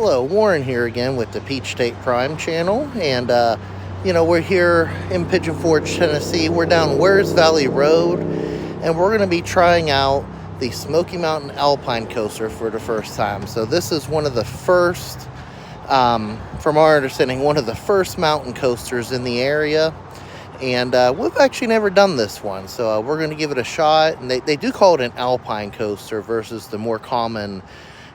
Hello, Warren here again with the Peach State Prime channel, and we're here in Pigeon Forge, Tennessee. We're down Wears Valley Road, and we're going to be trying out the Smoky Mountain Alpine Coaster for the first time. So this is one of the first, from our understanding, one of the first mountain coasters in the area, and we've actually never done this one, so we're going to give it a shot. And they do call it an alpine coaster versus the more common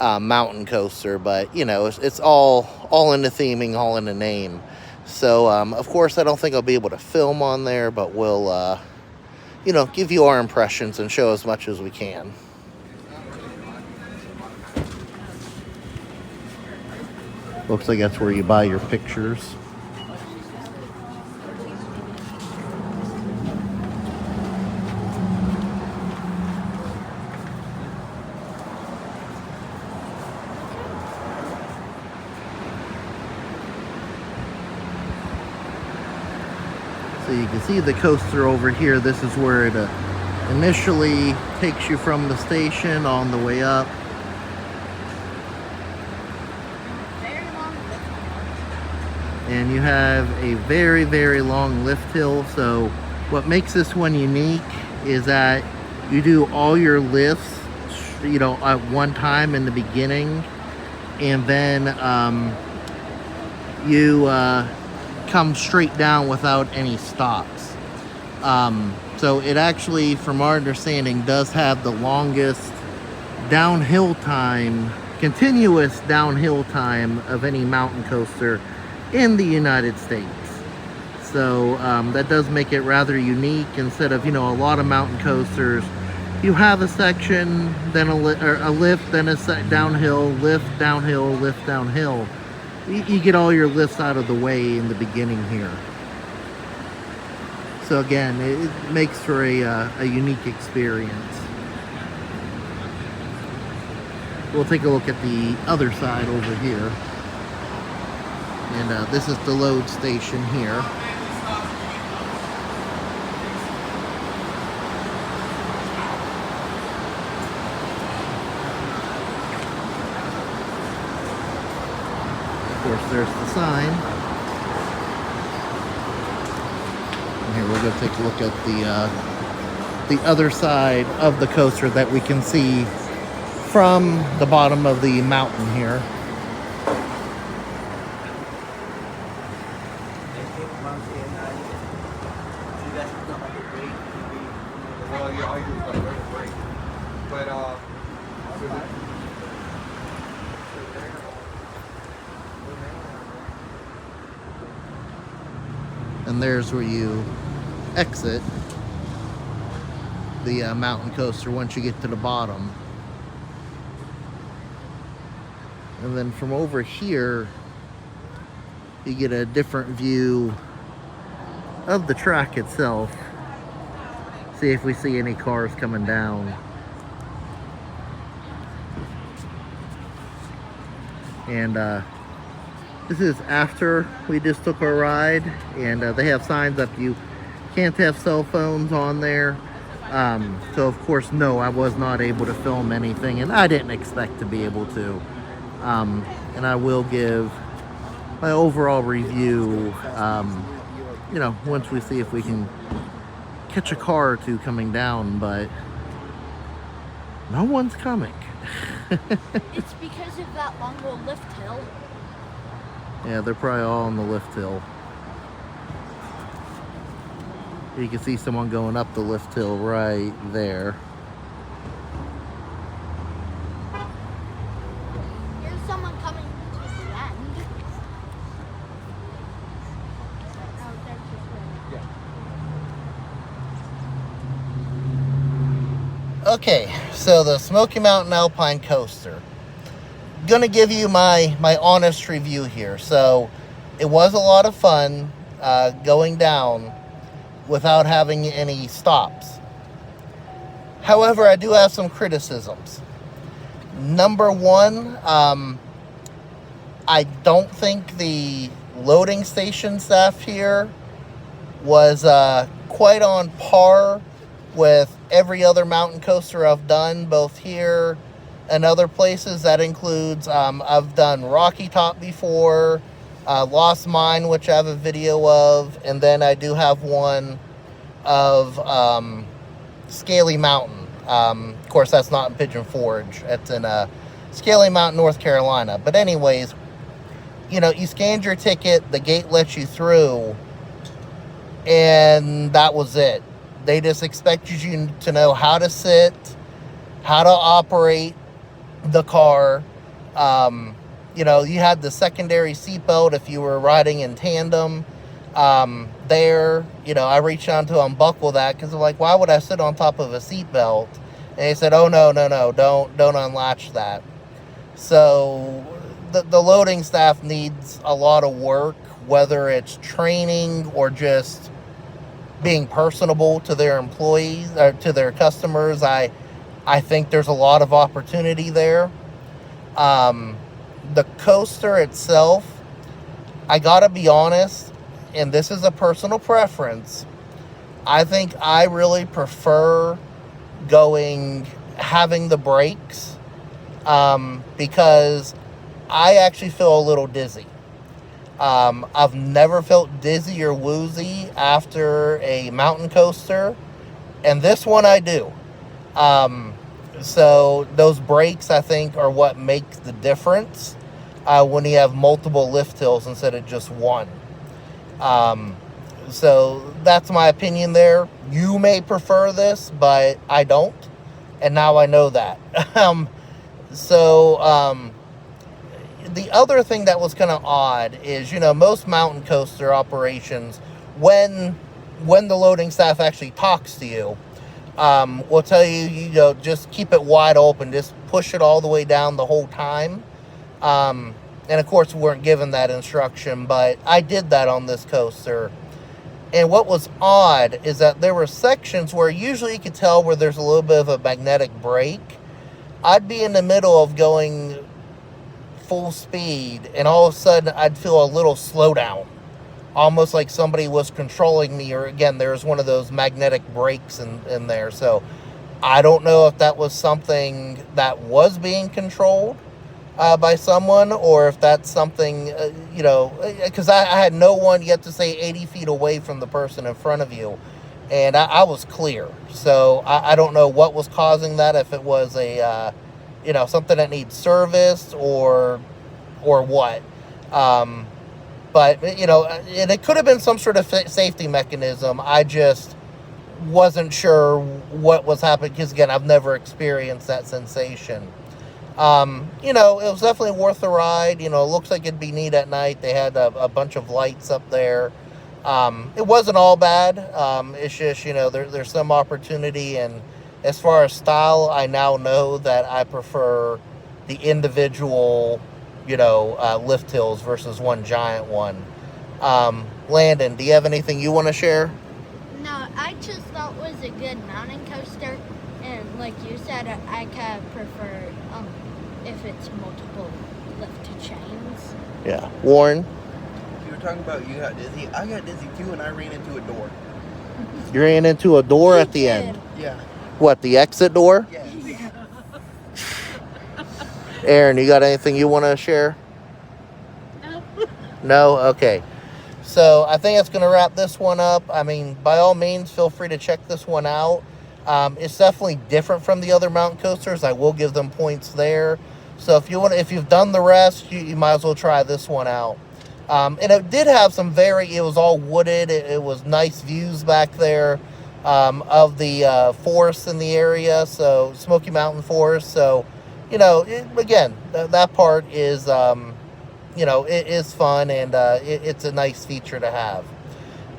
mountain coaster, but it's all in the theming, all in the name. So of course I don't think I'll be able to film on there, but we'll give you our impressions and show as much as we can. Looks like that's where you buy your pictures. So you can see the coaster over here. This is where it initially takes you from the station on the way up. And you have a very, very long lift hill. So what makes this one unique is that you do all your lifts, at one time in the beginning, and then you come straight down without any stops. So it actually, from our understanding, does have the longest downhill time, continuous downhill time of any mountain coaster in the United States. So that does make it rather unique. Instead of a lot of mountain coasters, you have a section, then a lift, then a downhill, lift, downhill, lift, downhill. You get all your lifts out of the way in the beginning here. So again, it makes for a unique experience. We'll take a look at the other side over here. And this is the load station here. Of course, there's the sign. And here we're going to take a look at the other side of the coaster that we can see from the bottom of the mountain here. And there's where you exit the mountain coaster once you get to the bottom. And then from over here, you get a different view of the track itself. See if we see any cars coming down. And this is after we just took our ride, and they have signs up, you can't have cell phones on there. So of course, no, I was not able to film anything, and I didn't expect to be able to. And I will give my overall review, once we see if we can catch a car or two coming down, but no one's coming. It's because of that long old lift hill. Yeah, they're probably all on the lift hill. You can see someone going up the lift hill right there. Here's someone coming to the end. Okay, so the Smoky Mountain Alpine Coaster. Gonna give you my honest review here. So it was a lot of fun going down without having any stops. However, I do have some criticisms. Number one, I don't think the loading station staff here was quite on par with every other mountain coaster I've done, both here and other places. That includes, I've done Rocky Top before, Lost Mine, which I have a video of, and then I do have one of Scaly Mountain. Of course, that's not in Pigeon Forge. It's in Scaly Mountain, North Carolina. But anyways, you know, you scanned your ticket, the gate lets you through, and that was it. They just expected you to know how to sit, how to operate the car. You know, you had the secondary seatbelt if you were riding in tandem. There, you know, I reached down to unbuckle that because I'm like, why would I sit on top of a seatbelt? And they said, oh, no, don't unlatch that. So the loading staff needs a lot of work, whether it's training or just being personable to their employees or to their customers. I think there's a lot of opportunity there. The coaster itself, I gotta be honest, and this is a personal preference, I think I really prefer having the brakes, because I actually feel a little dizzy. I've never felt dizzy or woozy after a mountain coaster, and this one I do. So those brakes, I think, are what makes the difference when you have multiple lift hills instead of just one. So that's my opinion there. You may prefer this, but I don't, and now I know that. The other thing that was kind of odd is, you know, most mountain coaster operations, when the loading staff actually talks to you, will tell you, you know, just keep it wide open, just push it all the way down the whole time. And of course, we weren't given that instruction, but I did that on this coaster. And what was odd is that there were sections where usually you could tell where there's a little bit of a magnetic brake. I'd be in the middle of going full speed, and all of a sudden I'd feel a little slowdown, almost like somebody was controlling me, or again, there's one of those magnetic brakes in there. So I don't know if that was something that was being controlled by someone, or if that's something, you know, because I had no one yet to say 80 feet away from the person in front of you, and I was clear. So I don't know what was causing that, if it was a, you know, something that needs serviced or what. But, you know, and it could have been some sort of safety mechanism. I just wasn't sure what was happening, because, again, I've never experienced that sensation. You know, it was definitely worth the ride. You know, it looks like it'd be neat at night. They had a bunch of lights up there. It wasn't all bad. It's just, you know, there's some opportunity. And as far as style, I now know that I prefer the individual, you know, lift hills versus one giant one. Landon, do you have anything you want to share? No, I just thought it was a good mountain coaster, and like you said, I kind of prefer if it's multiple lift chains. Yeah. Warren? You were talking about you got dizzy. I got dizzy too, and I ran into a door. You ran into a door at the end. Yeah. What, the exit door? Yeah. Aaron, you got anything you want to share? No. No? Okay. So I think that's going to wrap this one up. I mean, by all means, feel free to check this one out. It's definitely different from the other mountain coasters. I will give them points there. So if you've done the rest, you might as well try this one out. And it did have some it was all wooded. It was nice views back there of the forest in the area. So Smoky Mountain Forest. So, you know, again, that part is, you know, it is fun, and it's a nice feature to have.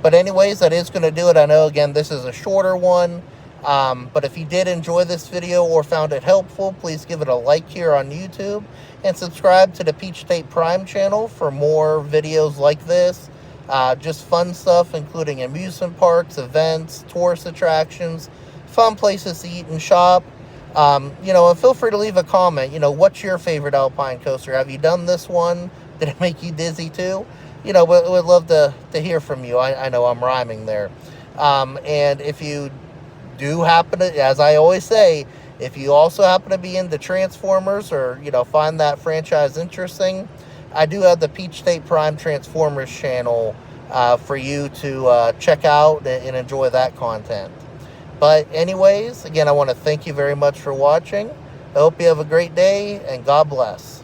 But anyways, that is going to do it. I know, again, this is a shorter one. But if you did enjoy this video or found it helpful, please give it a like here on YouTube, and subscribe to the Peach State Prime channel for more videos like this. Just fun stuff, including amusement parks, events, tourist attractions, fun places to eat and shop. You know, and feel free to leave a comment. You know, what's your favorite alpine coaster? Have you done this one? Did it make you dizzy too? You know, we'd love to hear from you. I know I'm rhyming there. And if you do happen to, as I always say, If you also happen to be into Transformers or, find that franchise interesting, I do have the Peach State Prime Transformers channel for you to check out and enjoy that content. But anyways, again, I want to thank you very much for watching. I hope you have a great day, and God bless.